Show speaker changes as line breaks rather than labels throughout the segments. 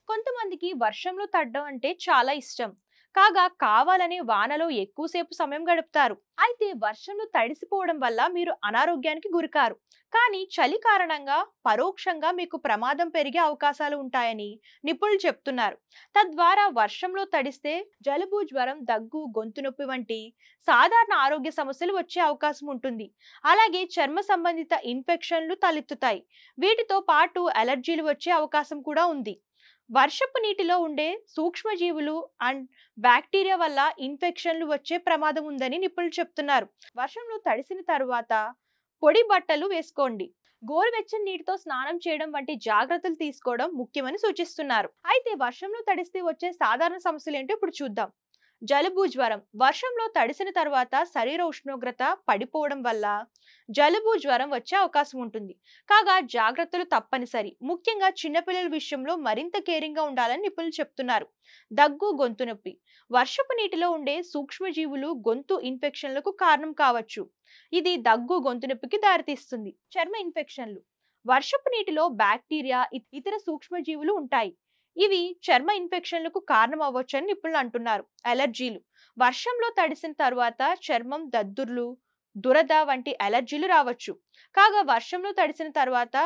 కొంతమందికి వర్షంలో తడడం అంటే చాలా ఇష్టం. కాగా కావాలని వానలో ఎక్కువసేపు సమయం గడుపుతారు. అయితే వర్షంలో తడిసిపోవడం వల్ల మీరు అనారోగ్యానికి గురికారు. కానీ చలి కారణంగా పరోక్షంగా మీకు ప్రమాదం పెరిగే అవకాశాలు ఉంటాయని నిపుణులు చెప్తున్నారు. తద్వారా వర్షంలో తడిస్తే జలుబు, జ్వరం, దగ్గు, గొంతు నొప్పి వంటి సాధారణ ఆరోగ్య సమస్యలు వచ్చే అవకాశం ఉంటుంది. అలాగే చర్మ సంబంధిత ఇన్ఫెక్షన్లు తలెత్తుతాయి. వీటితో పాటు అలర్జీలు వచ్చే అవకాశం కూడా ఉంది. వర్షపు నీటిలో ఉండే సూక్ష్మజీవులు అండ్ బ్యాక్టీరియా వల్ల ఇన్ఫెక్షన్లు వచ్చే ప్రమాదం ఉందని నిపుణులు చెప్తున్నారు. వర్షంలో తడిసిన తరువాత పొడి బట్టలు వేసుకోండి. గోరువెచ్చని నీటితో స్నానం చేయడం వంటి జాగ్రత్తలు తీసుకోవడం ముఖ్యమని సూచిస్తున్నారు. అయితే వర్షంలో తడిస్తే వచ్చే సాధారణ సమస్యలు ఏంటో ఇప్పుడు చూద్దాం. జలుబు, జ్వరం. వర్షంలో తడిసిన తర్వాత శరీర ఉష్ణోగ్రత పడిపోవడం వల్ల జలుబు, జ్వరం వచ్చే అవకాశం ఉంటుంది. కాగా జాగ్రత్తలు తప్పనిసరి. ముఖ్యంగా చిన్నపిల్లల విషయంలో మరింత కేరింగ్ గా ఉండాలని నిపుణులు చెప్తున్నారు. దగ్గు, గొంతు నొప్పి. వర్షపు నీటిలో ఉండే సూక్ష్మజీవులు గొంతు ఇన్ఫెక్షన్లకు కారణం కావచ్చు. ఇది దగ్గు, గొంతు నొప్పికి దారితీస్తుంది. చర్మ ఇన్ఫెక్షన్లు. వర్షపు నీటిలో బ్యాక్టీరియా, ఇతర సూక్ష్మజీవులు ఉంటాయి. ఇవి చర్మ ఇన్ఫెక్షన్లకు కారణం అవ్వచ్చని నిపుణులు అంటున్నారు. అలర్జీలు. వర్షంలో తడిసిన తర్వాత చర్మం దద్దుర్లు, దురద వంటి అలర్జీలు రావచ్చు. కాగా వర్షంలో తడిసిన తర్వాత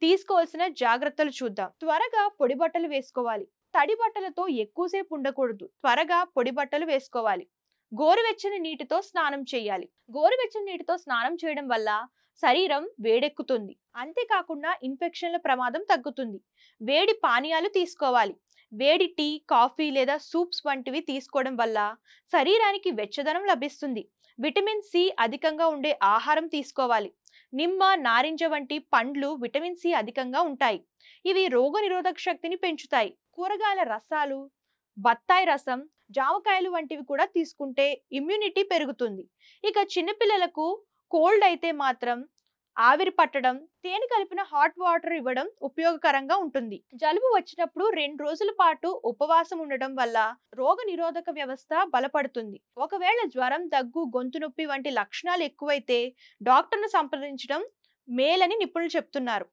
తీసుకోవాల్సిన జాగ్రత్తలు చూద్దాం. త్వరగా పొడి బట్టలు వేసుకోవాలి. తడి బట్టలతో ఎక్కువసేపు ఉండకూడదు. త్వరగా పొడి బట్టలు వేసుకోవాలి. గోరువెచ్చని నీటితో స్నానం చేయాలి. గోరువెచ్చని నీటితో స్నానం చేయడం వల్ల శరీరం వేడెక్కుతుంది. అంతేకాకుండా ఇన్ఫెక్షన్ల ప్రమాదం తగ్గుతుంది. వేడి పానీయాలు తీసుకోవాలి. వేడి టీ, కాఫీ లేదా సూప్స్ వంటివి తీసుకోవడం వల్ల శరీరానికి వెచ్చదనం లభిస్తుంది. విటమిన్ సి అధికంగా ఉండే ఆహారం తీసుకోవాలి. నిమ్మ, నారింజ వంటి పండ్లు విటమిన్ సి అధికంగా ఉంటాయి. ఇవి రోగనిరోధక శక్తిని పెంచుతాయి. కూరగాయల రసాలు, బత్తాయి రసం, జామకాయలు వంటివి కూడా తీసుకుంటే ఇమ్యూనిటీ పెరుగుతుంది. ఇక చిన్నపిల్లలకు కోల్డ్ అయితే మాత్రం ఆవిరి పట్టడం, తేనె కలిపిన హాట్ వాటర్ ఇవ్వడం ఉపయోగకరంగా ఉంటుంది. జలుబు వచ్చినప్పుడు 2 రోజుల పాటు ఉపవాసం ఉండడం వల్ల రోగ నిరోధక వ్యవస్థ బలపడుతుంది. ఒకవేళ జ్వరం, దగ్గు, గొంతు నొప్పి వంటి లక్షణాలు ఎక్కువైతే డాక్టర్ను సంప్రదించడం మేలని నిపుణులు చెప్తున్నారు.